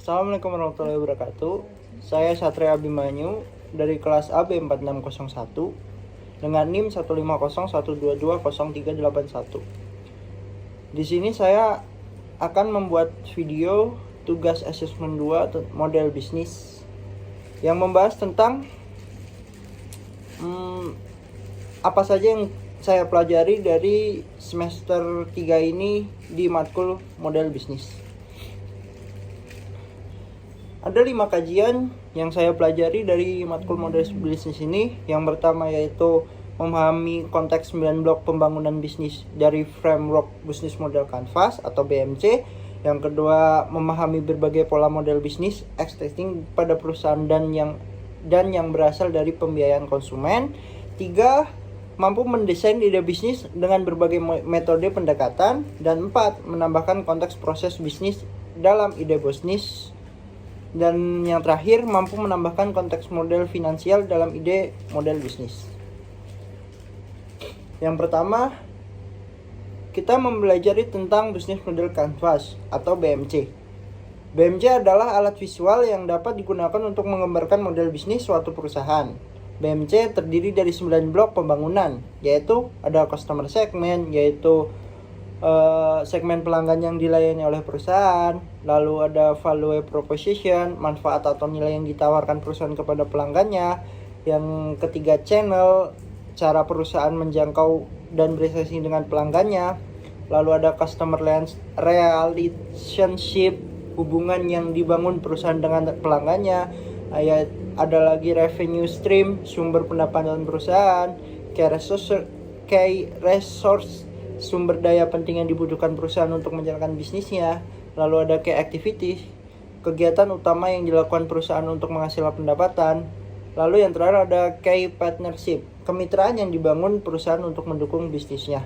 Assalamualaikum warahmatullahi wabarakatuh. Saya Satria Abimanyu dari kelas AB 4601 dengan NIM 15012203881. Di sini saya akan membuat video tugas asesmen 2 model bisnis yang membahas tentang apa saja yang saya pelajari dari semester 3 ini di matkul model bisnis. Ada 5 kajian yang saya pelajari dari matkul model bisnis ini. Yang pertama yaitu memahami konteks 9 blok pembangunan bisnis dari framework bisnis model Canvas atau BMC. Yang kedua, memahami berbagai pola model bisnis existing pada perusahaan dan yang berasal dari pembiayaan konsumen. 3. Mampu mendesain ide bisnis dengan berbagai metode pendekatan. Dan 4. Menambahkan konteks proses bisnis dalam ide bisnis. Dan yang terakhir, mampu menambahkan konteks model finansial dalam ide model bisnis. Yang pertama, kita mempelajari tentang bisnis model Canvas atau BMC. BMC adalah alat visual yang dapat digunakan untuk menggambarkan model bisnis suatu perusahaan. BMC terdiri dari 9 blok pembangunan, yaitu ada customer segment, yaitu segmen pelanggan yang dilayani oleh perusahaan. Lalu ada value proposition, manfaat atau nilai yang ditawarkan perusahaan kepada pelanggannya. Yang ketiga, channel, cara perusahaan menjangkau dan berinteraksi dengan pelanggannya. Lalu ada customer relationship, hubungan yang dibangun perusahaan dengan pelanggannya. Ada lagi revenue stream, sumber pendapatan perusahaan. Key resource, sumber daya penting yang dibutuhkan perusahaan untuk menjalankan bisnisnya. Lalu ada key activity, kegiatan utama yang dilakukan perusahaan untuk menghasilkan pendapatan. Lalu yang terakhir ada key partnership, kemitraan yang dibangun perusahaan untuk mendukung bisnisnya.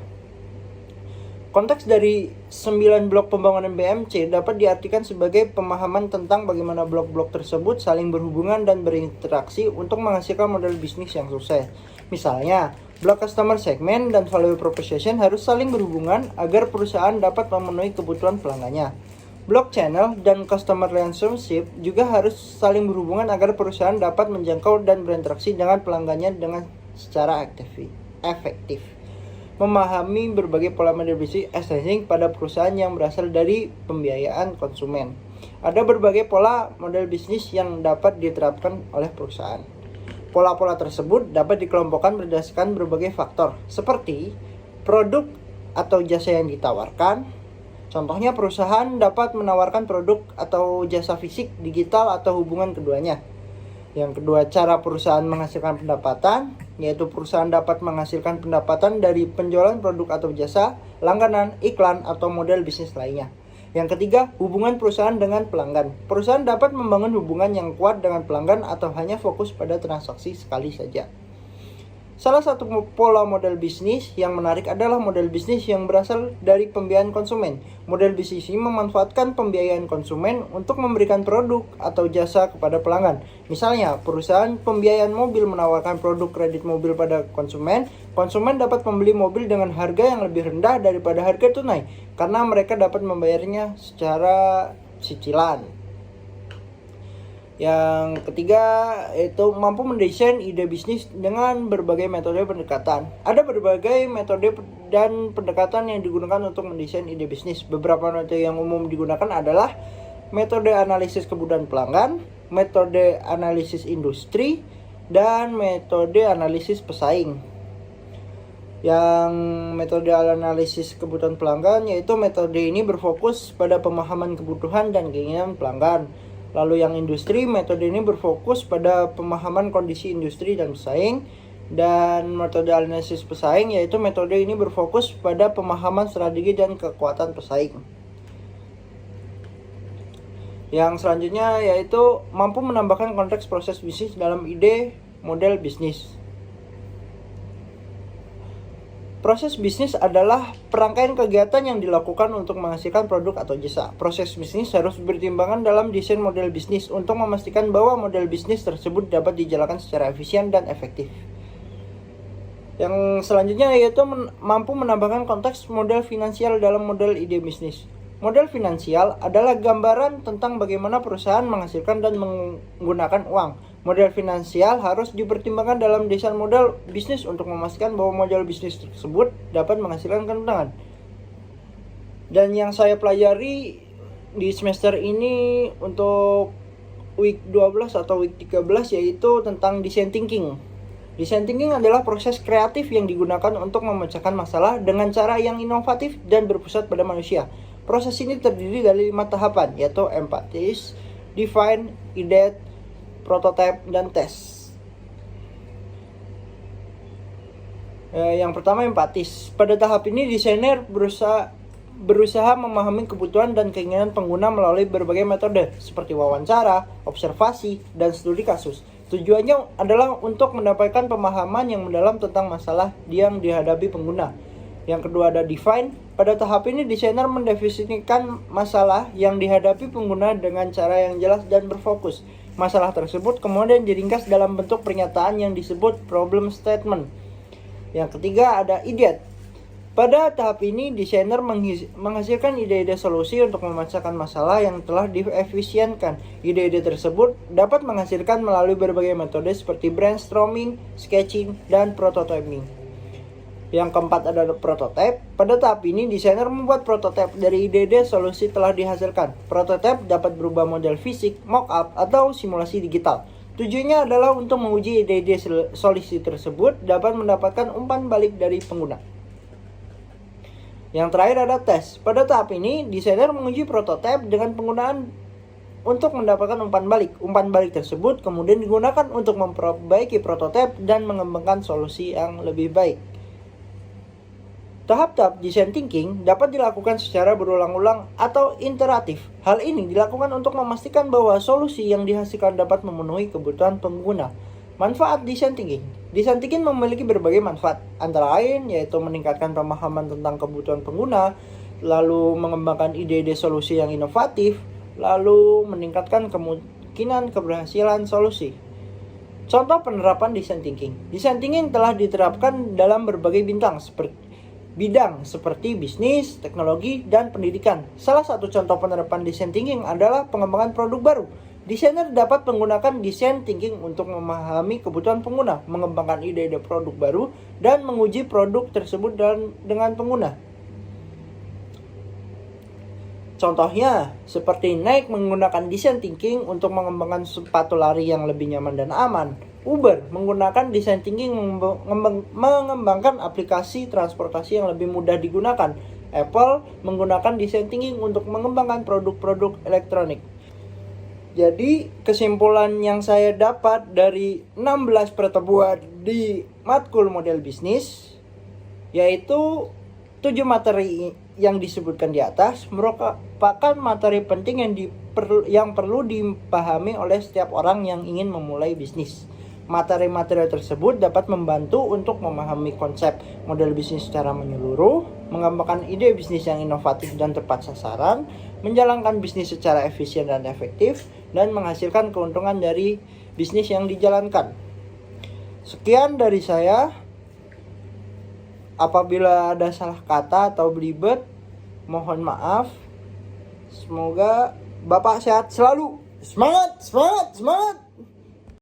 Konteks dari 9 blok pembangunan BMC dapat diartikan sebagai pemahaman tentang bagaimana blok-blok tersebut saling berhubungan dan berinteraksi untuk menghasilkan model bisnis yang sukses. Misalnya, blok customer segment dan value proposition harus saling berhubungan agar perusahaan dapat memenuhi kebutuhan pelanggannya. Blok channel dan customer relationship juga harus saling berhubungan agar perusahaan dapat menjangkau dan berinteraksi dengan pelanggannya dengan secara efektif. Memahami berbagai pola model bisnis existing pada perusahaan yang berasal dari pembiayaan konsumen. Ada berbagai pola model bisnis yang dapat diterapkan oleh perusahaan. Pola-pola tersebut dapat dikelompokkan berdasarkan berbagai faktor, seperti produk atau jasa yang ditawarkan. Contohnya, perusahaan dapat menawarkan produk atau jasa fisik, digital, atau hubungan keduanya. Yang kedua, cara perusahaan menghasilkan pendapatan, yaitu perusahaan dapat menghasilkan pendapatan dari penjualan produk atau jasa, langganan, iklan, atau model bisnis lainnya. Yang ketiga, hubungan perusahaan dengan pelanggan. Perusahaan dapat membangun hubungan yang kuat dengan pelanggan atau hanya fokus pada transaksi sekali saja. Salah satu pola model bisnis yang menarik adalah model bisnis yang berasal dari pembiayaan konsumen. Model bisnis ini memanfaatkan pembiayaan konsumen untuk memberikan produk atau jasa kepada pelanggan. Misalnya, perusahaan pembiayaan mobil menawarkan produk kredit mobil pada konsumen. Konsumen dapat membeli mobil dengan harga yang lebih rendah daripada harga tunai karena mereka dapat membayarnya secara cicilan. Yang ketiga yaitu mampu mendesain ide bisnis dengan berbagai metode pendekatan. Ada berbagai metode dan pendekatan yang digunakan untuk mendesain ide bisnis. Beberapa metode yang umum digunakan adalah metode analisis kebutuhan pelanggan, metode analisis industri, dan metode analisis pesaing. Yang metode analisis kebutuhan pelanggan yaitu metode ini berfokus pada pemahaman kebutuhan dan keinginan pelanggan. Lalu yang industri, metode ini berfokus pada pemahaman kondisi industri dan pesaing. Dan metode analisis pesaing yaitu metode ini berfokus pada pemahaman strategi dan kekuatan pesaing. Yang selanjutnya yaitu mampu menambahkan konteks proses bisnis dalam ide model bisnis. Proses bisnis adalah perangkaian kegiatan yang dilakukan untuk menghasilkan produk atau jasa. Proses bisnis harus dipertimbangkan dalam desain model bisnis untuk memastikan bahwa model bisnis tersebut dapat dijalankan secara efisien dan efektif. Yang selanjutnya yaitu mampu menambahkan konteks model finansial dalam model ide bisnis. Model finansial adalah gambaran tentang bagaimana perusahaan menghasilkan dan menggunakan uang. Model finansial harus dipertimbangkan dalam desain model bisnis untuk memastikan bahwa model bisnis tersebut dapat menghasilkan keuntungan. Dan yang saya pelajari di semester ini untuk week 12 atau week 13 yaitu tentang design thinking. Design thinking adalah proses kreatif yang digunakan untuk memecahkan masalah dengan cara yang inovatif dan berpusat pada manusia. Proses ini terdiri dari 5 tahapan, yaitu empathize, define, ideate, prototype, dan test. Yang pertama empathize. Pada tahap ini desainer berusaha memahami kebutuhan dan keinginan pengguna melalui berbagai metode seperti wawancara, observasi, dan studi kasus. Tujuannya adalah untuk mendapatkan pemahaman yang mendalam tentang masalah yang dihadapi pengguna. Yang kedua ada define. Pada tahap ini desainer mendefinisikan masalah yang dihadapi pengguna dengan cara yang jelas dan berfokus. Masalah tersebut kemudian diringkas dalam bentuk pernyataan yang disebut problem statement. Yang ketiga ada ideate. Pada tahap ini desainer menghasilkan ide-ide solusi untuk memecahkan masalah yang telah diefisienkan. Ide-ide tersebut dapat menghasilkan melalui berbagai metode seperti brainstorming, sketching, dan prototyping. Yang keempat adalah prototype. Pada tahap ini desainer membuat prototype dari ide-ide solusi telah dihasilkan. Prototype dapat berupa model fisik, mock-up, atau simulasi digital. Tujuannya adalah untuk menguji ide-ide solusi tersebut dapat mendapatkan umpan balik dari pengguna. Yang terakhir ada tes. Pada tahap ini desainer menguji prototype dengan penggunaan untuk mendapatkan umpan balik. Umpan balik tersebut kemudian digunakan untuk memperbaiki prototype dan mengembangkan solusi yang lebih baik. Tahap-tahap design thinking dapat dilakukan secara berulang-ulang atau iteratif. Hal ini dilakukan untuk memastikan bahwa solusi yang dihasilkan dapat memenuhi kebutuhan pengguna. Manfaat design thinking. Design thinking memiliki berbagai manfaat, antara lain yaitu meningkatkan pemahaman tentang kebutuhan pengguna, lalu mengembangkan ide-ide solusi yang inovatif, lalu meningkatkan kemungkinan keberhasilan solusi. Contoh penerapan design thinking. Design thinking telah diterapkan dalam berbagai bidang seperti bisnis, teknologi, dan pendidikan. Salah satu contoh penerapan design thinking adalah pengembangan produk baru. Desainer dapat menggunakan design thinking untuk memahami kebutuhan pengguna, mengembangkan ide-ide produk baru, dan menguji produk tersebut dengan pengguna. Contohnya, seperti Nike menggunakan design thinking untuk mengembangkan sepatu lari yang lebih nyaman dan aman. Uber menggunakan design thinking mengembangkan aplikasi transportasi yang lebih mudah digunakan. Apple menggunakan design thinking untuk mengembangkan produk-produk elektronik. Jadi, kesimpulan yang saya dapat dari 16 pertemuan di matkul model bisnis yaitu 7 materi yang disebutkan di atas merupakan materi penting yang perlu dipahami oleh setiap orang yang ingin memulai bisnis. Materi-materi tersebut dapat membantu untuk memahami konsep model bisnis secara menyeluruh, mengembangkan ide bisnis yang inovatif dan tepat sasaran, menjalankan bisnis secara efisien dan efektif, dan menghasilkan keuntungan dari bisnis yang dijalankan. Sekian dari saya. Apabila ada salah kata atau belibet, mohon maaf. Semoga Bapak sehat selalu. Semangat, semangat, semangat!